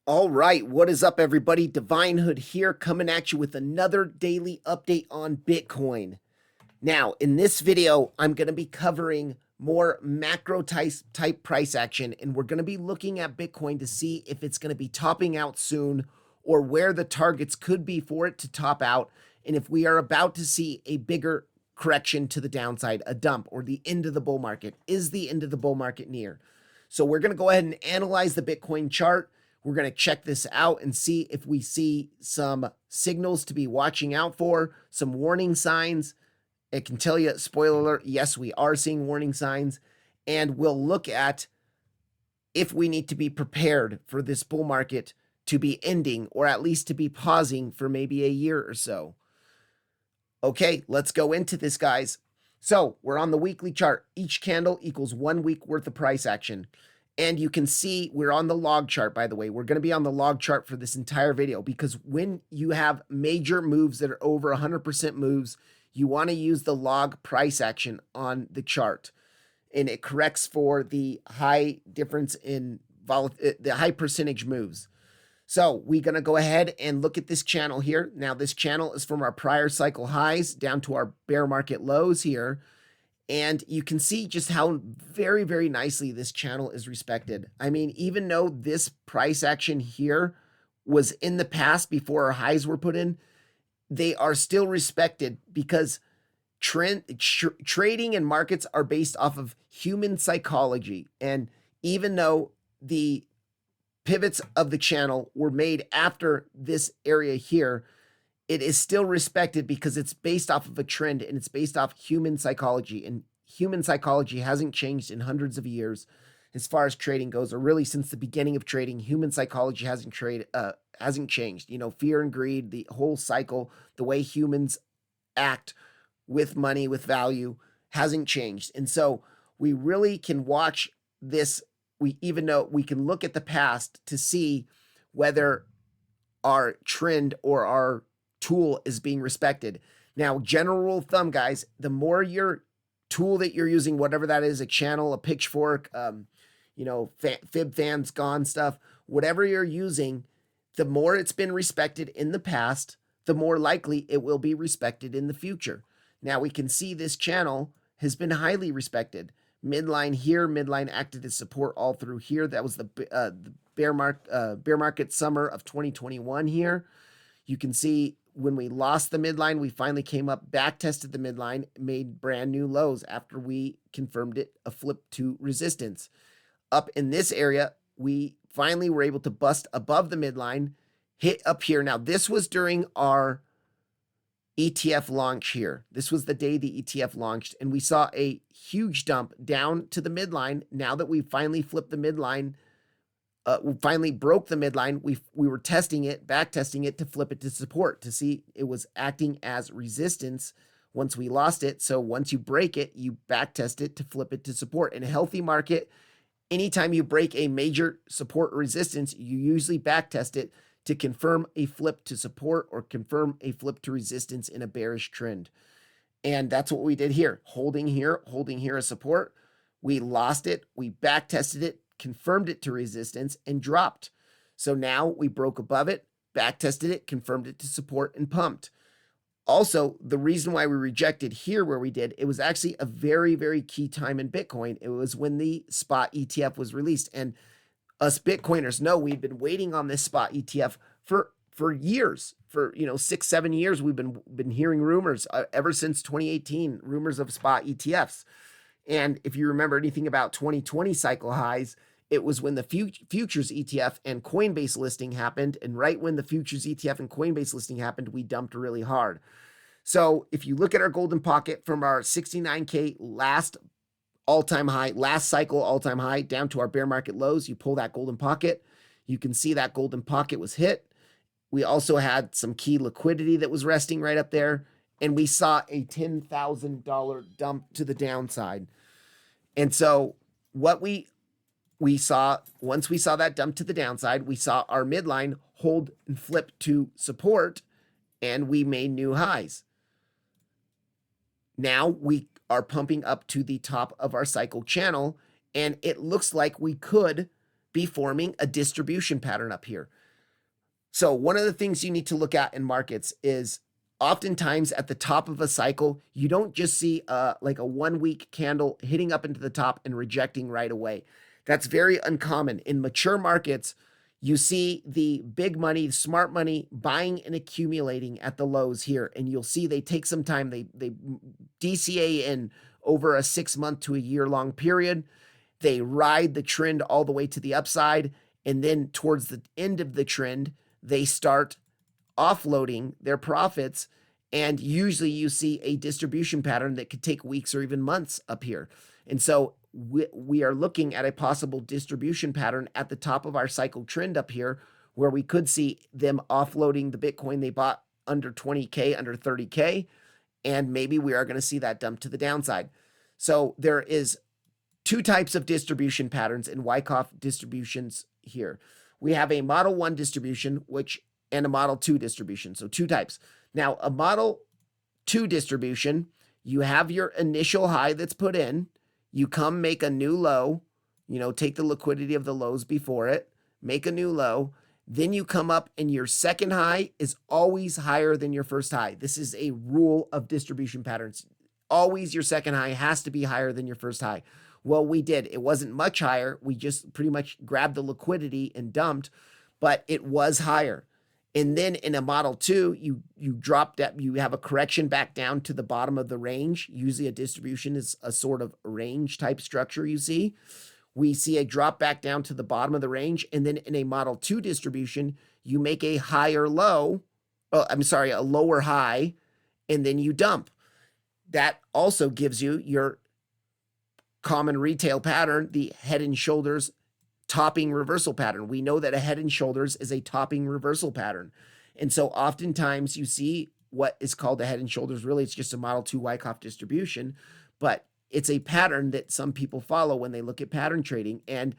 All right, what is up, everybody? Divine Hood here, coming at you with another daily update on Bitcoin. Now, in this video, I'm going to be covering more macro type price action, and we're going to be looking at Bitcoin to see if it's going to be topping out soon or where the targets could be for it to top out, and if we are about to see a bigger correction to the downside, a dump, or the end of the bull market. Is the end of the bull market near? So we're going to go ahead and analyze the Bitcoin chart. We're going to check this out and see if we see some signals to be watching out for, some warning signs. It can tell you, spoiler alert, yes, we are seeing warning signs. And we'll look at if we need to be prepared for this bull market to be ending, or at least to be pausing for maybe a year or so. Okay, let's go into this, guys. So we're on the weekly chart. Each candle equals 1 week worth of price action. And you can see we're on the log chart, by the way. We're going to be on the log chart for this entire video, because when you have major moves that are over 100% moves, you want to use the log price action on the chart. And it corrects for the high difference in the high percentage moves. So we're going to go ahead and look at this channel here. Now, this channel is from our prior cycle highs down to our bear market lows here. And you can see just how very, very nicely this channel is respected. I mean, even though this price action here was in the past before our highs were put in, they are still respected because trading and markets are based off of human psychology. And even though the pivots of the channel were made after this area here, it is still respected because it's based off of a trend, and it's based off human psychology. And human psychology hasn't changed in hundreds of years as far as trading goes, or really since the beginning of trading. Human psychology hasn't changed. You know, fear and greed, the whole cycle, the way humans act with money, with value, hasn't changed. And so we really can watch this. Even though we can look at the past to see whether our trend or our tool is being respected. Now, general rule of thumb, guys, the more your tool that you're using, whatever that is, a channel, a pitchfork, fib fans, gone stuff, whatever you're using, the more it's been respected in the past, the more likely it will be respected in the future. Now, we can see this channel has been highly respected. Midline here, midline acted as support all through here. That was the bear market summer of 2021 here. You can see when we lost the midline, we finally came up, back tested the midline, made brand new lows after we confirmed it, a flip to resistance. Up in this area, we finally were able to bust above the midline, hit up here. Now, this was during our ETF launch here. This was the day the ETF launched, and we saw a huge dump down to the midline. Now that we finally flipped the midline, we finally broke the midline, we were testing it, back testing it to flip it to support to see it was acting as resistance once we lost it. So once you break it, you back test it to flip it to support. In a healthy market, anytime you break a major support or resistance, you usually back test it to confirm a flip to support or confirm a flip to resistance in a bearish trend. And that's what we did here. Holding here as support. We lost it. We back tested it, confirmed it to resistance, and dropped. So now we broke above it, back tested it, confirmed it to support, and pumped. Also, the reason why we rejected here where we did, it was actually a very, very key time in Bitcoin. It was when the spot ETF was released. And us Bitcoiners know we've been waiting on this spot ETF for years. For 6-7 years, we've been hearing rumors ever since 2018, rumors of spot ETFs. And if you remember anything about 2020 cycle highs, it was when the futures ETF and Coinbase listing happened. And right when the futures ETF and Coinbase listing happened, we dumped really hard. So if you look at our golden pocket from our 69K last all-time high, last cycle all-time high, down to our bear market lows, you pull that golden pocket, you can see that golden pocket was hit. We also had some key liquidity that was resting right up there, and we saw a $10,000 dump to the downside. And so what we saw, once we saw that dump to the downside, we saw our midline hold and flip to support, and we made new highs. Now we are pumping up to the top of our cycle channel, and it looks like we could be forming a distribution pattern up here. So one of the things you need to look at in markets is oftentimes at the top of a cycle, you don't just see like a 1 week candle hitting up into the top and rejecting right away. That's very uncommon. In mature markets, you see the big money, smart money buying and accumulating at the lows here. And you'll see they take some time. They DCA in over a 6 month to a year long period. They ride the trend all the way to the upside. And then towards the end of the trend, they start offloading their profits. And usually you see a distribution pattern that could take weeks or even months up here. And so we are looking at a possible distribution pattern at the top of our cycle trend up here, where we could see them offloading the Bitcoin they bought under 20K, under 30K, and maybe we are going to see that dump to the downside. So there is two types of distribution patterns in Wyckoff distributions here. We have a Model 1 distribution, and a Model 2 distribution. So two types. Now, a Model 2 distribution, you have your initial high that's put in. You come make a new low, take the liquidity of the lows before it, make a new low. Then you come up and your second high is always higher than your first high. This is a rule of distribution patterns. Always your second high has to be higher than your first high. Well, we did. It wasn't much higher. We just pretty much grabbed the liquidity and dumped, but it was higher. And then in a Model 2, you drop that, you have a correction back down to the bottom of the range. Usually a distribution is a sort of range type structure you see. We see a drop back down to the bottom of the range. And then in a Model 2 distribution, you make a higher low, a lower high, and then you dump. That also gives you your common retail pattern, the head and shoulders topping reversal pattern. We know that a head and shoulders is a topping reversal pattern. And so oftentimes you see what is called a head and shoulders. Really, it's just a Model 2 Wyckoff distribution, but it's a pattern that some people follow when they look at pattern trading. And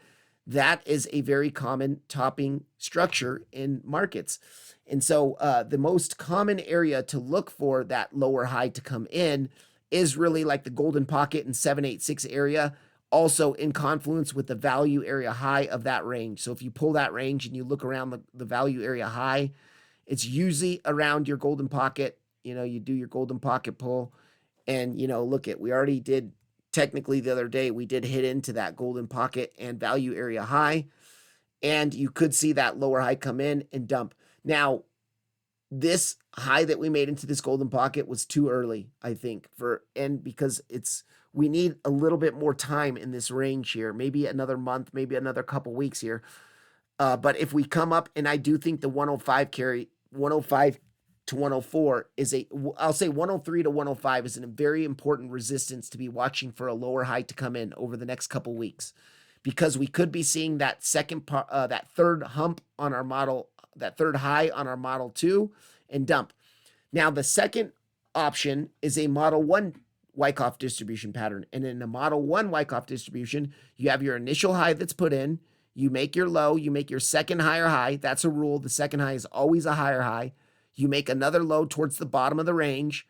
that is a very common topping structure in markets. And so the most common area to look for that lower high to come in is really like the golden pocket and 786 area, also in confluence with the value area high of that range. So if you pull that range and you look around the value area high, it's usually around your golden pocket. You do your golden pocket pull, and look at, we already did, technically the other day we did hit into that golden pocket and value area high, and you could see that lower high come in and dump. Now, this high that we made into this golden pocket was too early, I think, because we need a little bit more time in this range here, maybe another month, maybe another couple weeks here. But if we come up, and I do think the 105 carry, 105 to 104 I'll say 103 to 105 is a very important resistance to be watching for a lower high to come in over the next couple weeks, because we could be seeing that that third hump on our model, that third high on our Model 2 and dump. Now, the second option is a Model 1 Wyckoff distribution pattern. And in a Model 1 Wyckoff distribution, you have your initial high that's put in, you make your low, you make your second higher high. That's a rule. The second high is always a higher high. You make another low towards the bottom of the range,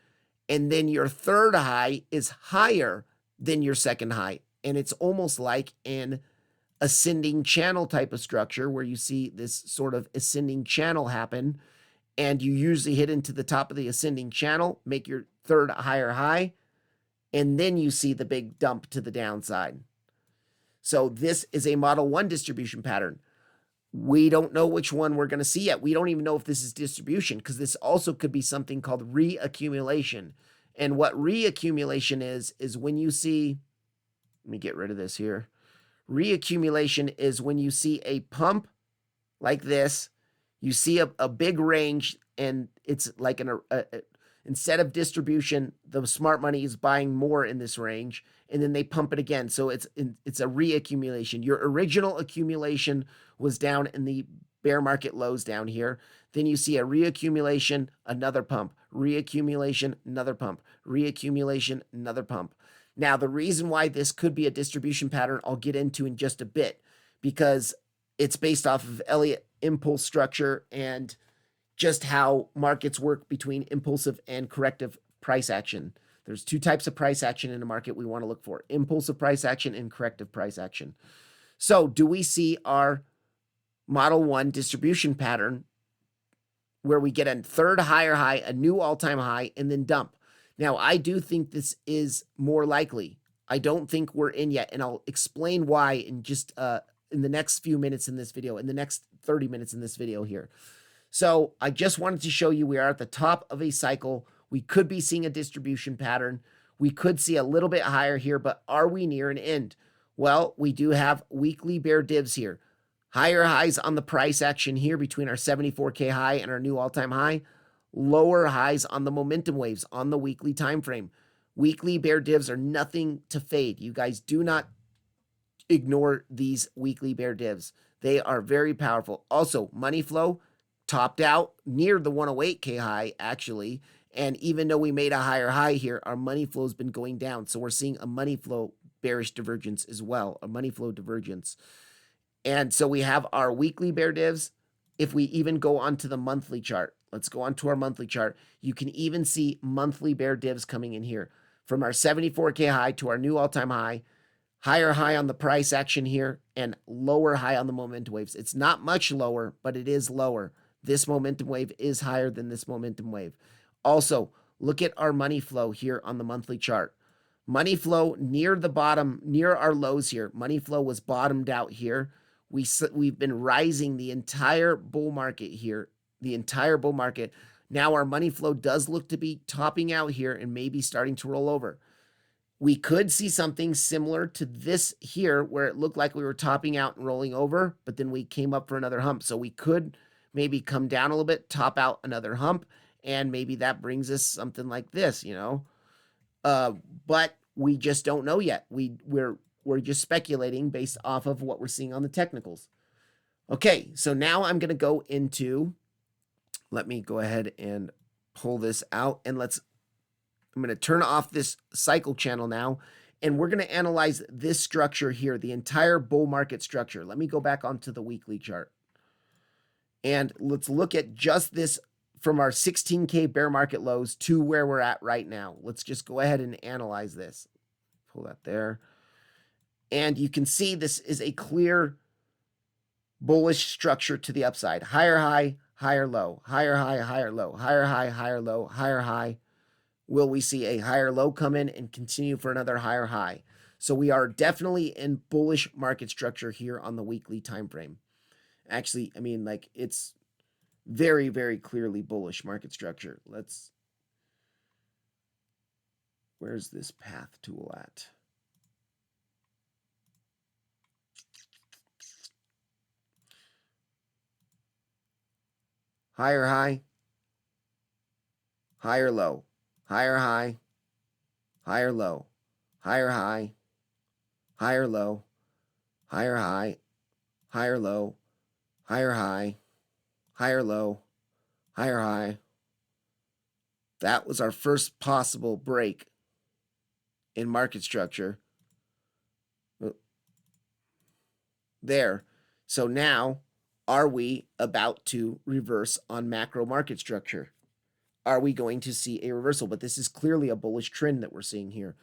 and then your third high is higher than your second high. And it's almost like an ascending channel type of structure where you see this sort of ascending channel happen, and you usually hit into the top of the ascending channel, make your third higher high, and then you see the big dump to the downside. So this is a Model 1 distribution pattern. We don't know which one we're going to see yet. We don't even know if this is distribution, because this also could be something called reaccumulation. And what reaccumulation is when you see, let me get rid of this here. Reaccumulation is when you see a pump like this, you see a big range, and it's like instead of distribution, the smart money is buying more in this range, and then they pump it again. So it's a reaccumulation. Your original accumulation was down in the bear market lows down here. Then you see a reaccumulation, another pump, reaccumulation, another pump, reaccumulation, another pump. Now, the reason why this could be a distribution pattern, I'll get into in just a bit, because it's based off of Elliott impulse structure and just how markets work between impulsive and corrective price action. There's two types of price action in a market we want to look for: impulsive price action and corrective price action. So do we see our Model 1 distribution pattern where we get a third higher high, a new all-time high, and then dump? Now, I do think this is more likely. I don't think we're in yet, and I'll explain why in just in the next few minutes in this video, in the next 30 minutes in this video here. So I just wanted to show you we are at the top of a cycle. We could be seeing a distribution pattern. We could see a little bit higher here, but are we near an end? Well, we do have weekly bear divs here. Higher highs on the price action here between our 74K high and our new all-time high. Lower highs on the momentum waves on the weekly time frame. Weekly bear divs are nothing to fade. You guys do not ignore these weekly bear divs. They are very powerful. Also, money flow topped out near the 108K high, actually. And even though we made a higher high here, our money flow has been going down. So we're seeing a money flow bearish divergence as well, a money flow divergence. And so we have our weekly bear divs. If we even go onto the monthly chart, let's go onto our monthly chart. You can even see monthly bear divs coming in here from our 74K high to our new all-time high. Higher high on the price action here and lower high on the momentum waves. It's not much lower, but it is lower. This momentum wave is higher than this momentum wave. Also, look at our money flow here on the monthly chart. Money flow near the bottom, near our lows here. Money flow was bottomed out here. We've been rising the entire bull market here, the entire bull market. Now our money flow does look to be topping out here and maybe starting to roll over. We could see something similar to this here where it looked like we were topping out and rolling over, but then we came up for another hump. So we could maybe come down a little bit, top out another hump, and maybe that brings us something like this, you know. But we just don't know yet. We're just speculating based off of what we're seeing on the technicals. Okay, so now I'm going to go into, let me go ahead and pull this out, and I'm going to turn off this cycle channel now, and we're going to analyze this structure here, the entire bull market structure. Let me go back onto the weekly chart. And let's look at just this from our 16K bear market lows to where we're at right now. Let's just go ahead and analyze this. Pull that there. And you can see this is a clear bullish structure to the upside. Higher high, higher low, higher high, higher low, higher high, higher low, higher high. Will we see a higher low come in and continue for another higher high? So we are definitely in bullish market structure here on the weekly time frame. Actually, I mean, like, it's very, very clearly bullish market structure. Where's this path tool at? Higher high, higher low, higher high, higher low, higher high, higher low, higher high, higher low, higher high, higher low, higher high. That was our first possible break in market structure. There. So now, are we about to reverse on macro market structure? Are we going to see a reversal? But this is clearly a bullish trend that we're seeing here.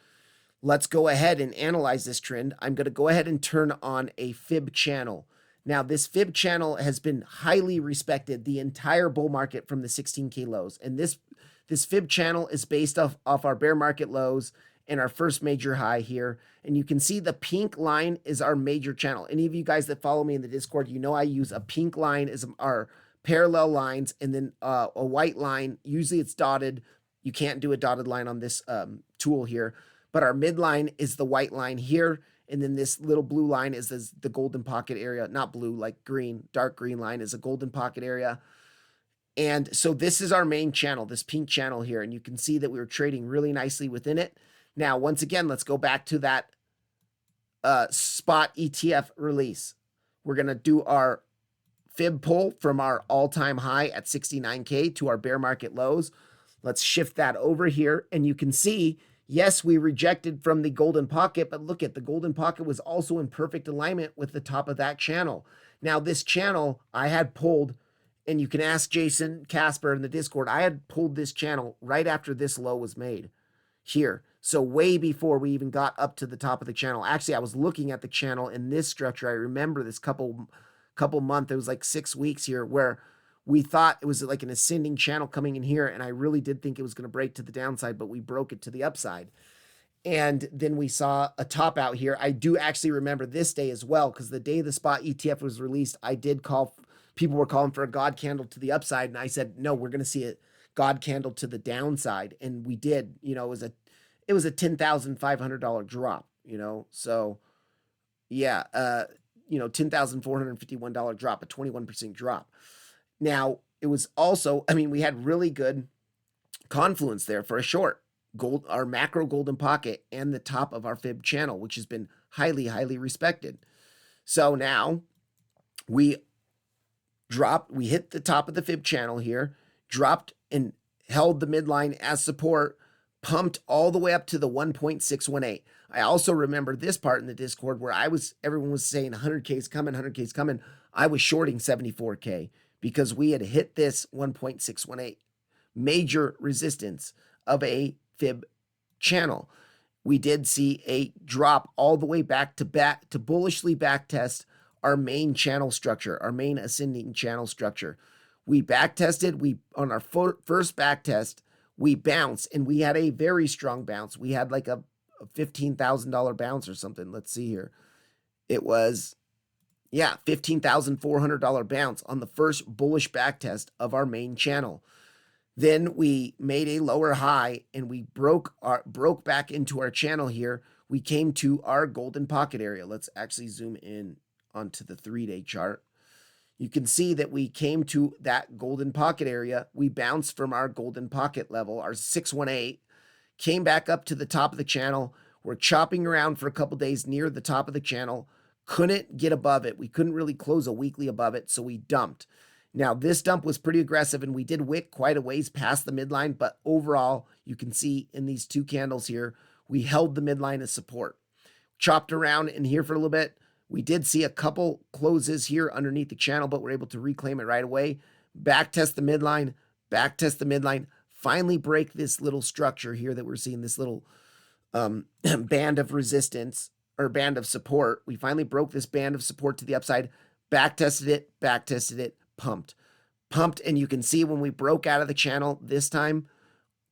Let's go ahead and analyze this trend. I'm going to go ahead and turn on a fib channel. Now, this fib channel has been highly respected the entire bull market from the 16K lows. And this fib channel is based off our bear market lows and our first major high here. And you can see the pink line is our major channel. Any of you guys that follow me in the Discord, you know I use a pink line as our parallel lines, and then a white line. Usually it's dotted. You can't do a dotted line on this tool here. But our midline is the white line here. And then this little blue line is the golden pocket area. Not blue, like green. Dark green line is a golden pocket area. And so this is our main channel, this pink channel here. And you can see that we were trading really nicely within it. Now, once again, let's go back to that spot ETF release. We're going to do our fib pull from our all-time high at 69K to our bear market lows. Let's shift that over here. And you can see, yes, we rejected from the golden pocket, but look at the golden pocket was also in perfect alignment with the top of that channel. Now, this channel I had pulled, and you can ask Jason Casper in the Discord, I had pulled this channel right after this low was made here. So way before we even got up to the top of the channel. Actually, I was looking at the channel in this structure. I remember this couple months, it was like 6 weeks here, where we thought it was like an ascending channel coming in here, and I really did think it was going to break to the downside, but we broke it to the upside. And then we saw a top out here. I do actually remember this day as well, because the day the spot ETF was released, I did call, people were calling for a God candle to the upside, and I said, no, we're going to see a God candle to the downside. And we did. You know, it was a $10,500 drop, you know. So yeah, you know, $10,451 drop, a 21% drop. Now, it was also, I mean, we had really good confluence there for a short. Gold, our macro golden pocket, and the top of our fib channel, which has been highly, highly respected. So now we hit the top of the fib channel here, dropped and held the midline as support, pumped all the way up to the 1.618. I also remember this part in the Discord where everyone was saying 100K is coming, 100K is coming. I was shorting 74K because we had hit this 1.618 major resistance of a fib channel. We did see a drop all the way back to bullishly backtest our main channel structure, our main ascending channel structure. We backtested, on our first backtest, we bounced, and we had a very strong bounce. We had like a $15,000 bounce or something. Let's see here. It was, yeah, $15,400 bounce on the first bullish backtest of our main channel. Then we made a lower high, and we broke back into our channel here. We came to our golden pocket area. Let's actually zoom in onto the 3-day chart. You can see that we came to that golden pocket area. We bounced from our golden pocket level, our 618, came back up to the top of the channel. We're chopping around for a couple days near the top of the channel. Couldn't get above it. We couldn't really close a weekly above it, so we dumped. Now, this dump was pretty aggressive, and we did wick quite a ways past the midline, but overall, you can see in these two candles here, we held the midline as support. Chopped around in here for a little bit. We did see a couple closes here underneath the channel, but we're able to reclaim it right away. Backtest the midline, finally break this little structure here that we're seeing, this little band of resistance, or band of support. We finally broke this band of support to the upside, backtested it, pumped, and you can see when we broke out of the channel this time,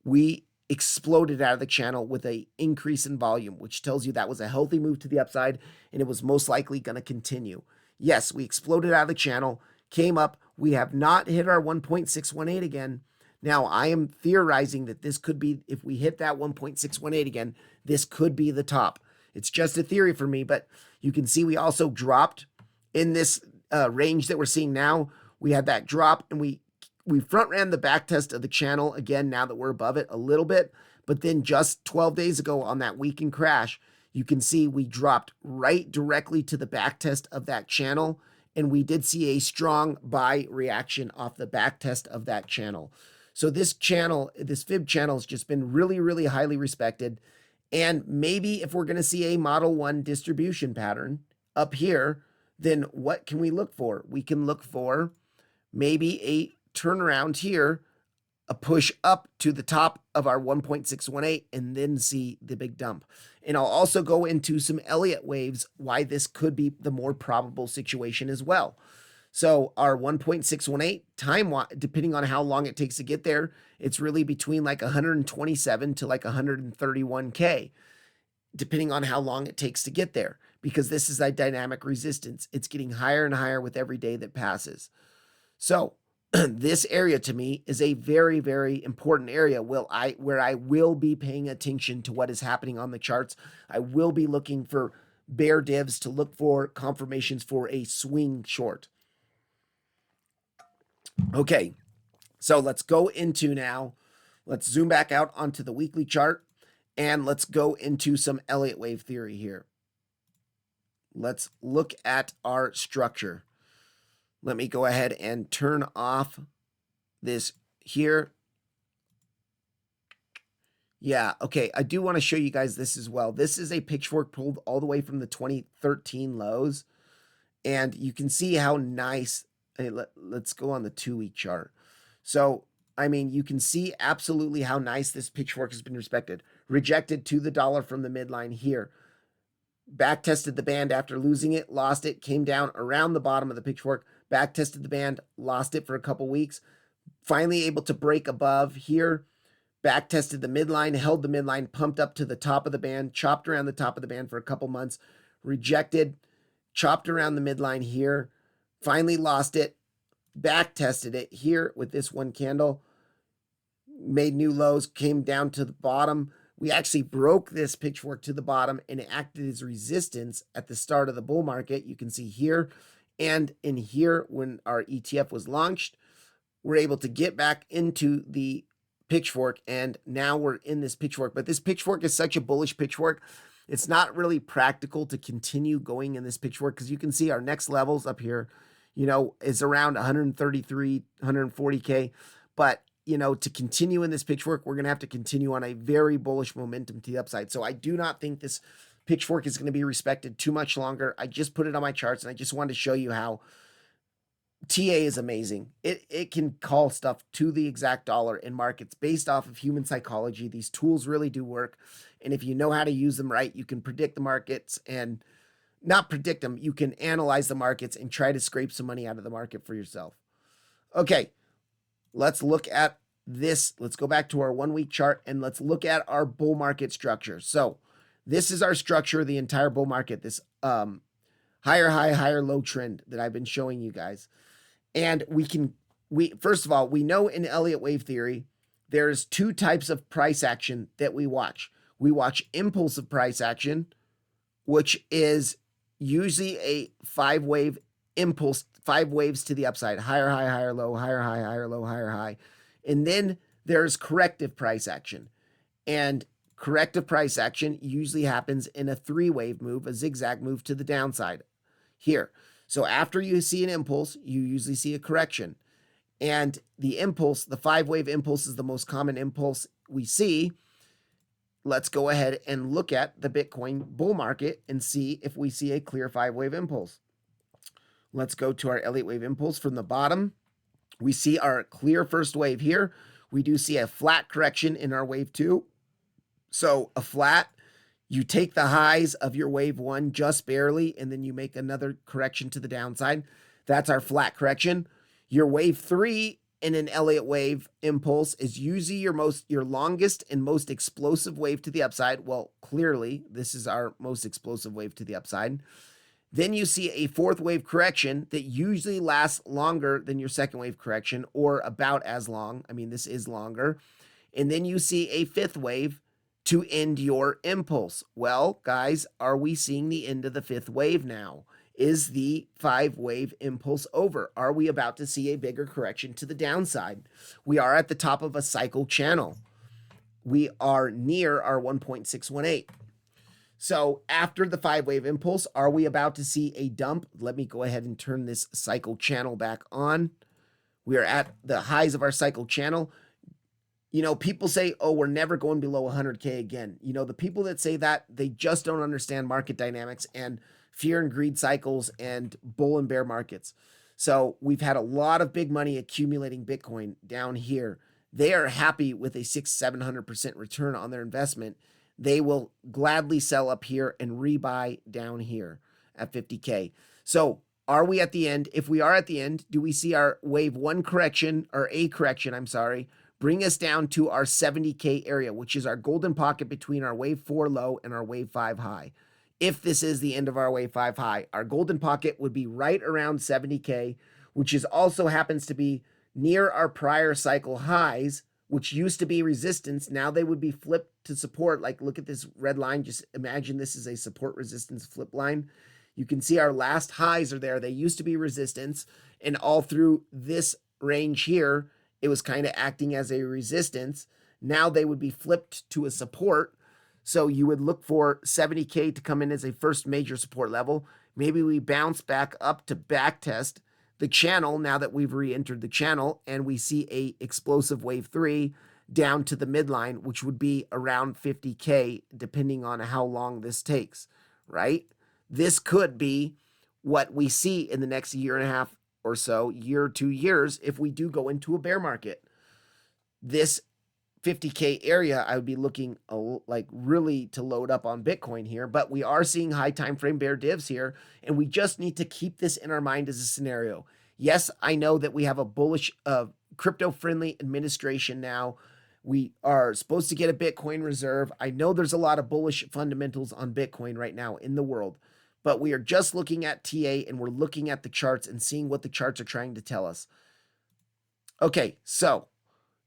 we exploded out of the channel with an increase in volume, which tells you that was a healthy move to the upside, and it was most likely going to continue. Yes, we exploded out of the channel, came up. We have not hit our 1.618 again. Now, I am theorizing that this could be, if we hit that 1.618 again, this could be the top. It's just a theory for me, but you can see we also dropped in this range that we're seeing now. We had that drop, and we front ran the back test of the channel again now that we're above it a little bit. But then just 12 days ago on that weekend crash, you can see we dropped right directly to the back test of that channel. And we did see a strong buy reaction off the back test of that channel. So this channel, this fib channel, has just been really, really highly respected. And maybe if we're going to see a Model 1 distribution pattern up here, then what can we look for? We can look for maybe a turnaround here, a push up to the top of our 1.618, and then see the big dump. And I'll also go into some Elliott waves, why this could be the more probable situation as well. So our 1.618 time, depending on how long it takes to get there, it's really between like 127 to like 131K, depending on how long it takes to get there, because this is a dynamic resistance. It's getting higher and higher with every day that passes. So this area to me is a very, very important area where I will be paying attention to what is happening on the charts. I will be looking for bear divs to look for confirmations for a swing short. Okay, so let's go into now, let's zoom back out onto the weekly chart, and let's go into some Elliott wave theory here. Let's look at our structure. Let me go ahead and turn off this here. Yeah, okay, I do want to show you guys this as well. This is a pitchfork pulled all the way from the 2013 lows, and you can see how nice. Hey, let's go on the 2-week chart. So, I mean, you can see absolutely how nice this pitchfork has been respected. rejected to the dollar from the midline here. Back tested the band after losing it, lost it, came down around the bottom of the pitchfork, back tested the band, lost it for a couple weeks, finally able to break above here, back tested the midline, held the midline, pumped up to the top of the band, chopped around the top of the band for a couple months, rejected, chopped around the midline here, finally lost it, back tested it here with this one candle, made new lows, came down to the bottom. We actually broke this pitchfork to the bottom and it acted as resistance at the start of the bull market. You can see here and in here when our ETF was launched, we're able to get back into the pitchfork and now we're in this pitchfork. But this pitchfork is such a bullish pitchfork. It's not really practical to continue going in this pitchfork because you can see our next levels up here, is around 133, 140K. But to continue in this pitchfork, we're going to have to continue on a very bullish momentum to the upside. So I do not think this pitchfork is going to be respected too much longer. I just put it on my charts and I just wanted to show you how TA is amazing. It can call stuff to the exact dollar in markets based off of human psychology. These tools really do work. And if you know how to use them right, you can predict the markets and not predict them. You can analyze the markets and try to scrape some money out of the market for yourself. Okay. Let's look at this. Let's go back to our 1 week chart and let's look at our bull market structure. So this is our structure of the entire bull market, this higher high, higher low trend that I've been showing you guys. And first of all, we know in Elliott wave theory, there's two types of price action that we watch. We watch impulsive price action, which is usually a 5-wave impulse, 5 waves to the upside, higher high, higher low, higher high, higher low, higher high. And then there's corrective price action. And corrective price action usually happens in a 3-wave move, a zigzag move to the downside here. So after you see an impulse, you usually see a correction. And the impulse, the 5-wave impulse is the most common impulse we see. Let's go ahead and look at the Bitcoin bull market and see if we see a clear 5-wave impulse. Let's go to our Elliott wave impulse from the bottom. We see our clear first wave here. We do see a flat correction in our wave 2. So a flat, you take the highs of your wave 1 just barely, and then you make another correction to the downside. That's our flat correction. Your wave 3 in an Elliott wave impulse is usually your longest and most explosive wave to the upside. Well, clearly, this is our most explosive wave to the upside. Then you see a 4th wave correction that usually lasts longer than your 2nd wave correction, or about as long. I mean, this is longer. And then you see a 5th wave to end your impulse. Well, guys, are we seeing the end of the 5th wave now? Is the 5-wave impulse over? Are we about to see a bigger correction to the downside? We are at the top of a cycle channel. We are near our 1.618. So after the 5-wave impulse, are we about to see a dump? Let me go ahead and turn this cycle channel back on. We are at the highs of our cycle channel. People say, oh, we're never going below 100K again. The people that say that, they just don't understand market dynamics and fear and greed cycles and bull and bear markets. So we've had a lot of big money accumulating Bitcoin down here. They are happy with a 600-700% return on their investment. They will gladly sell up here and rebuy down here at 50K. So are we at the end? If we are at the end, do we see our wave 1 correction, or a correction, I'm sorry, bring us down to our 70K area, which is our golden pocket between our wave 4 low and our wave 5 high. If this is the end of our wave 5 high, our golden pocket would be right around 70K, which is also happens to be near our prior cycle highs, which used to be resistance. Now they would be flipped to support. Like, look at this red line. Just imagine this is a support resistance flip line. You can see our last highs are there. They used to be resistance, and all through this range here, it was kind of acting as a resistance. Now they would be flipped to a support. So you would look for 70K to come in as a first major support level. Maybe we bounce back up to back test the channel now that we've re-entered the channel, and we see a explosive wave 3 down to the midline, which would be around 50K, depending on how long this takes, right? This could be what we see in the next year and a half or so, year or 2 years, if we do go into a bear market. This 50K area, I would be looking like really to load up on Bitcoin here, but we are seeing high time frame bear divs here, and we just need to keep this in our mind as a scenario. Yes, I know that we have a bullish crypto-friendly administration now. We are supposed to get a Bitcoin reserve. I know there's a lot of bullish fundamentals on Bitcoin right now in the world, but we are just looking at TA and we're looking at the charts and seeing what the charts are trying to tell us. Okay, so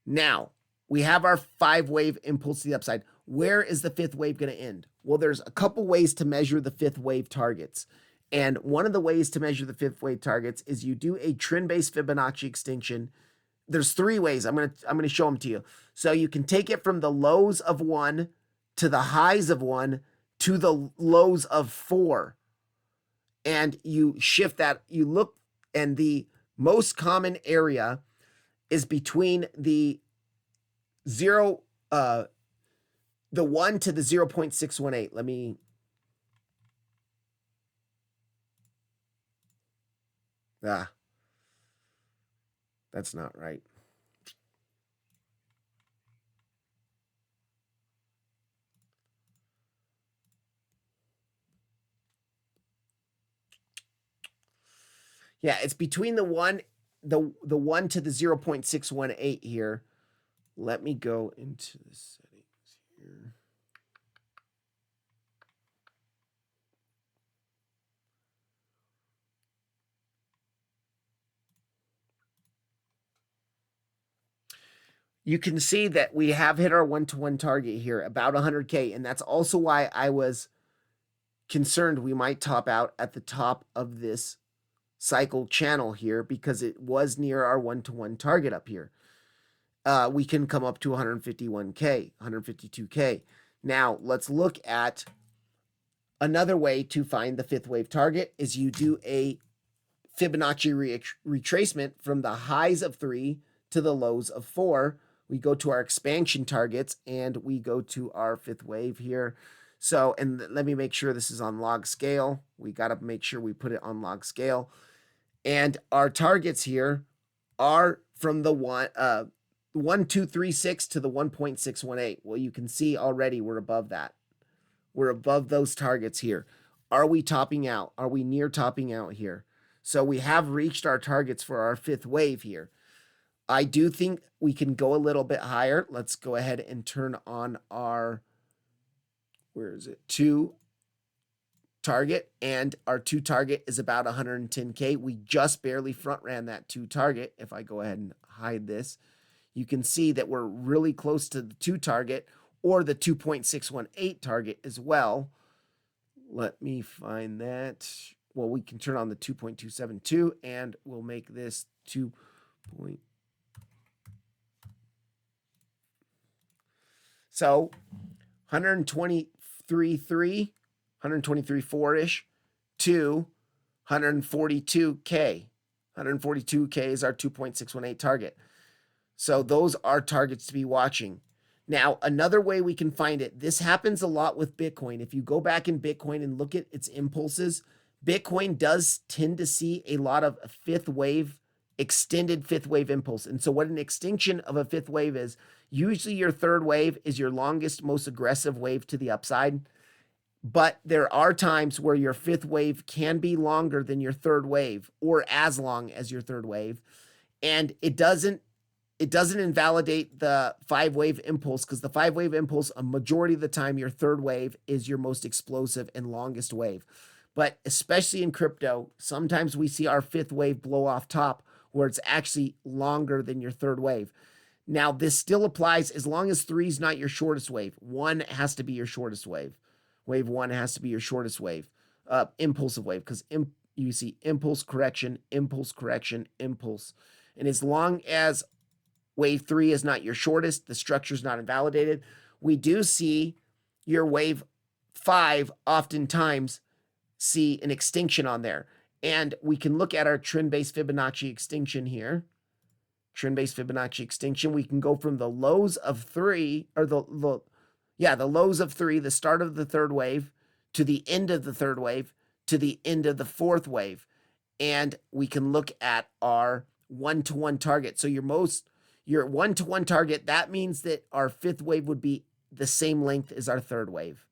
now we have our 5-wave impulse to the upside. Where is the 5th wave going to end? Well, there's a couple ways to measure the 5th wave targets. And one of the ways to measure the 5th wave targets is you do a trend-based Fibonacci extinction. There's 3 ways. I'm going to show them to you. So you can take it from the lows of 1 to the highs of 1 to the lows of 4. And you shift that. You look, and the most common area is between the 1 to the 0.618. Let me that's not right. Yeah, it's between the 1 to the 0.618 here. Let me go into the settings here. You can see that we have hit our 1-to-1 target here, about 100K, and that's also why I was concerned we might top out at the top of this cycle channel here, because it was near our 1-to-1 target up here. We can come up to 151K, 152K. Now, let's look at another way to find the 5th wave target is you do a Fibonacci retracement from the highs of 3 to the lows of 4. We go to our expansion targets and we go to our 5th wave here. So, and let me make sure this is on log scale. We got to make sure we put it on log scale. And our targets here are from the 1236 to the 1.618. Well, you can see already we're above that. We're above those targets here. Are we topping out? Are we near topping out here? So we have reached our targets for our 5th wave here. I do think we can go a little bit higher. Let's go ahead and turn on our, where is it? 2 target, and our 2 target is about 110K. We just barely front ran that 2 target. If I go ahead and hide this, you can see that we're really close to the 2 target or the 2.618 target as well. Let me find that. Well, we can turn on the 2.272 and we'll make this 2. So 123.3, 123.4-ish to 142K. 142K is our 2.618 target. So those are targets to be watching. Now, another way we can find it, this happens a lot with Bitcoin. If you go back in Bitcoin and look at its impulses, Bitcoin does tend to see a lot of 5th wave, extended 5th wave impulse. And so what an extinction of a 5th wave is, usually your 3rd wave is your longest, most aggressive wave to the upside. But there are times where your 5th wave can be longer than your 3rd wave, or as long as your 3rd wave. And it doesn't invalidate the 5-wave impulse, because the 5-wave impulse, a majority of the time, your 3rd wave is your most explosive and longest wave. But especially in crypto, sometimes we see our 5th wave blow off top where it's actually longer than your 3rd wave. Now, this still applies as long as 3 is not your shortest wave. 1 has to be your shortest wave. Wave 1 has to be your shortest wave, impulsive wave, because you see impulse, correction, impulse, correction, impulse. And as long as wave 3 is not your shortest, the structure is not invalidated, we do see your wave 5 oftentimes see an extinction on there. And we can look at our trend-based Fibonacci extinction here. Trend-based Fibonacci extinction. We can go from the lows of 3, or the lows of 3, the start of the 3rd wave, to the end of the 3rd wave, to the end of the 4th wave. And we can look at our 1-to-1 target. So your 1-to-1 target, that means that our fifth wave would be the same length as our third wave.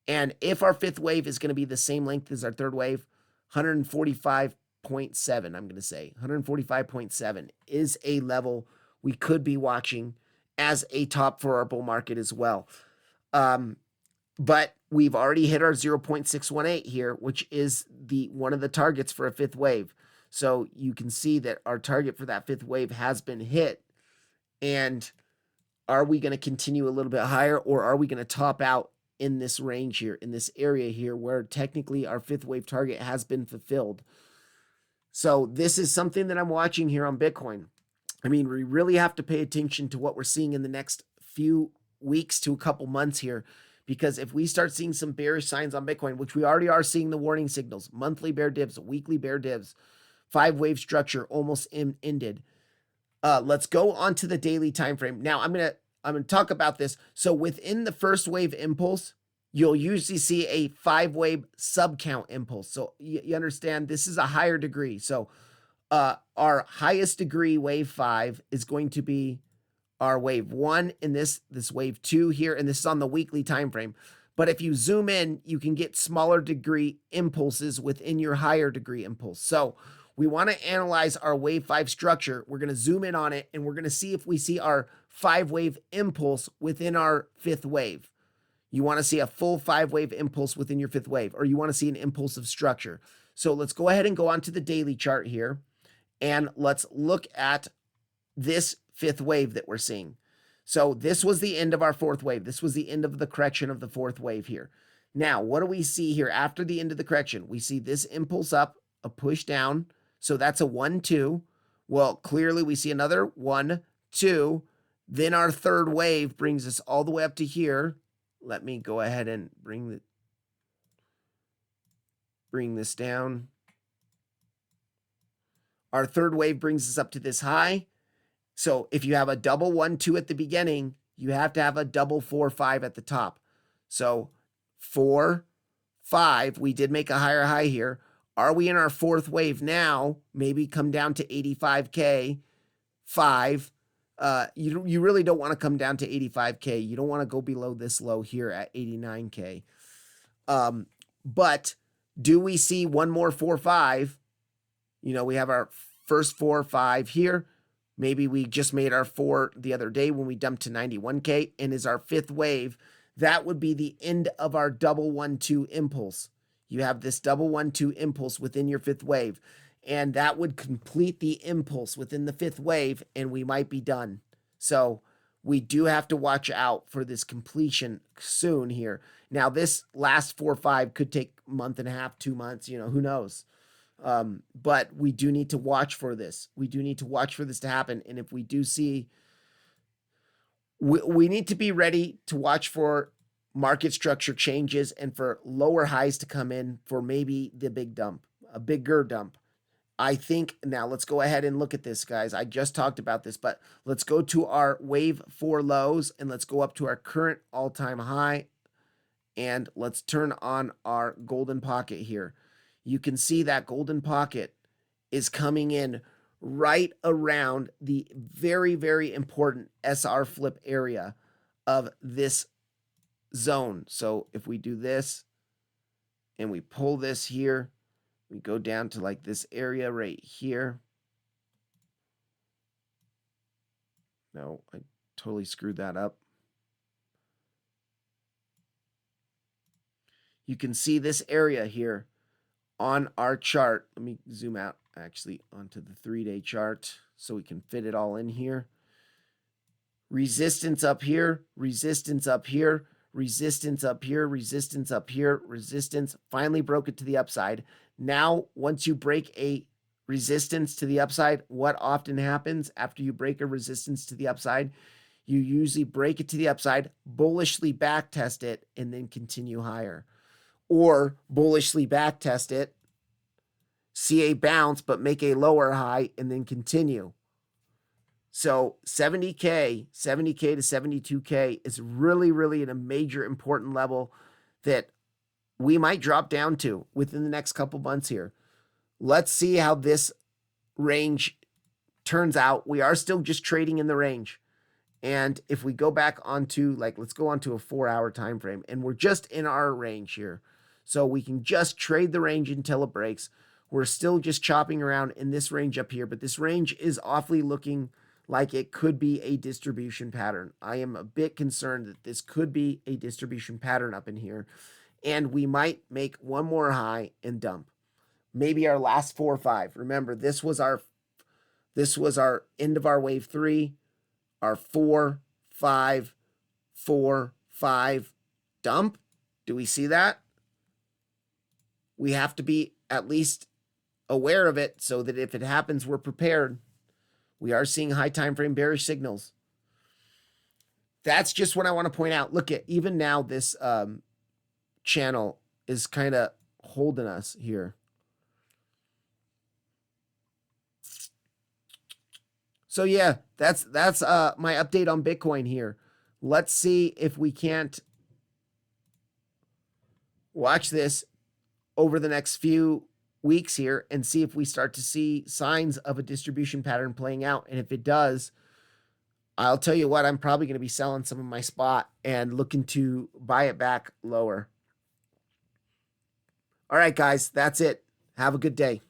And if our fifth wave is going to be the same length as our third wave, 145.7, I'm going to say 145.7 is a level we could be watching as a top for our bull market as well. But we've already hit our 0.618 here, which is one of the targets for a fifth wave. So you can see that our target for that fifth wave has been hit. And are we going to continue a little bit higher, or are we going to top out in this range here, in this area here, where technically our fifth wave target has been fulfilled? So this is something that I'm watching here on Bitcoin. I mean, we really have to pay attention to what we're seeing in the next few weeks to a couple months here, because if we start seeing some bearish signs on Bitcoin, which we already are seeing the warning signals, monthly bear divs, weekly bear divs, 5-wave structure almost ended. Let's go on to the daily time frame. Now I'm gonna talk about this. So within the first wave impulse, you'll usually see a 5-wave subcount impulse. So you understand this is a higher degree. So our highest degree wave 5 is going to be our wave 1 in this wave 2 here, and this is on the weekly time frame. But if you zoom in, you can get smaller degree impulses within your higher degree impulse. So we want to analyze our wave 5 structure. We're going to zoom in on it, and we're going to see if we see our 5-wave impulse within our fifth wave. You want to see a full 5-wave impulse within your fifth wave, or you want to see an impulsive structure. So let's go ahead and go on to the daily chart here, and let's look at this fifth wave that we're seeing. So this was the end of our fourth wave. This was the end of the correction of the fourth wave here. Now, what do we see here after the end of the correction? We see this impulse up, a push down. So that's a 1-2. Well, clearly we see another 1-2. Then our third wave brings us all the way up to here. Let me go ahead and bring this down. Our third wave brings us up to this high. So if you have a double 1-2 at the beginning, you have to have a double 4-5 at the top. So 4-5, we did make a higher high here. Are we in our fourth wave now? Maybe come down to 85K, 5. You really don't want to come down to 85K. You don't want to go below this low here at 89K. But do we see one more 4-5? You know, we have our first 4-5 here. Maybe we just made our 4 the other day when we dumped to 91K, and is our fifth wave. That would be the end of our double 1-2 impulse. You have this double 1-2 impulse within your fifth wave, and that would complete the impulse within the fifth wave, and we might be done. So we do have to watch out for this completion soon here. Now, this last 4-5 could take a month and a half, 2 months, you know, who knows? But we do need to watch for this. We do need to watch for this to happen. And if we do see, we need to be ready to watch for market structure changes and for lower highs to come in for maybe the big dump, a bigger dump. I think now let's go ahead and look at this, guys. I just talked about this, but let's go to our wave 4 lows and let's go up to our current all-time high. And let's turn on our golden pocket here. You can see that golden pocket is coming in right around the very, very important SR flip area of this zone. So if we do this and we pull this here, we go down to like this area right here. No, I totally screwed that up. You can see this area here on our chart. Let me zoom out actually onto the 3-day chart so we can fit it all in here. Resistance up here, resistance up here, resistance up here, resistance up here, resistance, finally broke it to the upside. Now, once you break a resistance to the upside, what often happens after you break a resistance to the upside? You usually break it to the upside, bullishly backtest it, and then continue higher. Or bullishly backtest it, see a bounce, but make a lower high, and then continue. So 70K to 72K is really, really in a major important level that we might drop down to within the next couple months here. Let's see how this range turns out, we are still just trading in the range. And if we go back onto, like, let's go onto a 4-hour time frame, and we're just in our range here. So we can just trade the range until it breaks. We're still just chopping around in this range up here, but this range is awfully looking like it could be a distribution pattern. I am a bit concerned that this could be a distribution pattern up in here, and we might make one more high and dump. Maybe our last 4 or 5. Remember, this was our end of our wave 3, our 4, 5, 4, 5 dump. Do we see that? We have to be at least aware of it so that if it happens, we're prepared. We are seeing high time frame bearish signals. That's just what I want to point out. Look at, even now this channel is kind of holding us here. So yeah, that's my update on Bitcoin here. Let's see if we can't watch this over the next few weeks here and see if we start to see signs of a distribution pattern playing out. And if it does, I'll tell you what, I'm probably going to be selling some of my spot and looking to buy it back lower. All right, guys, that's it. Have a good day.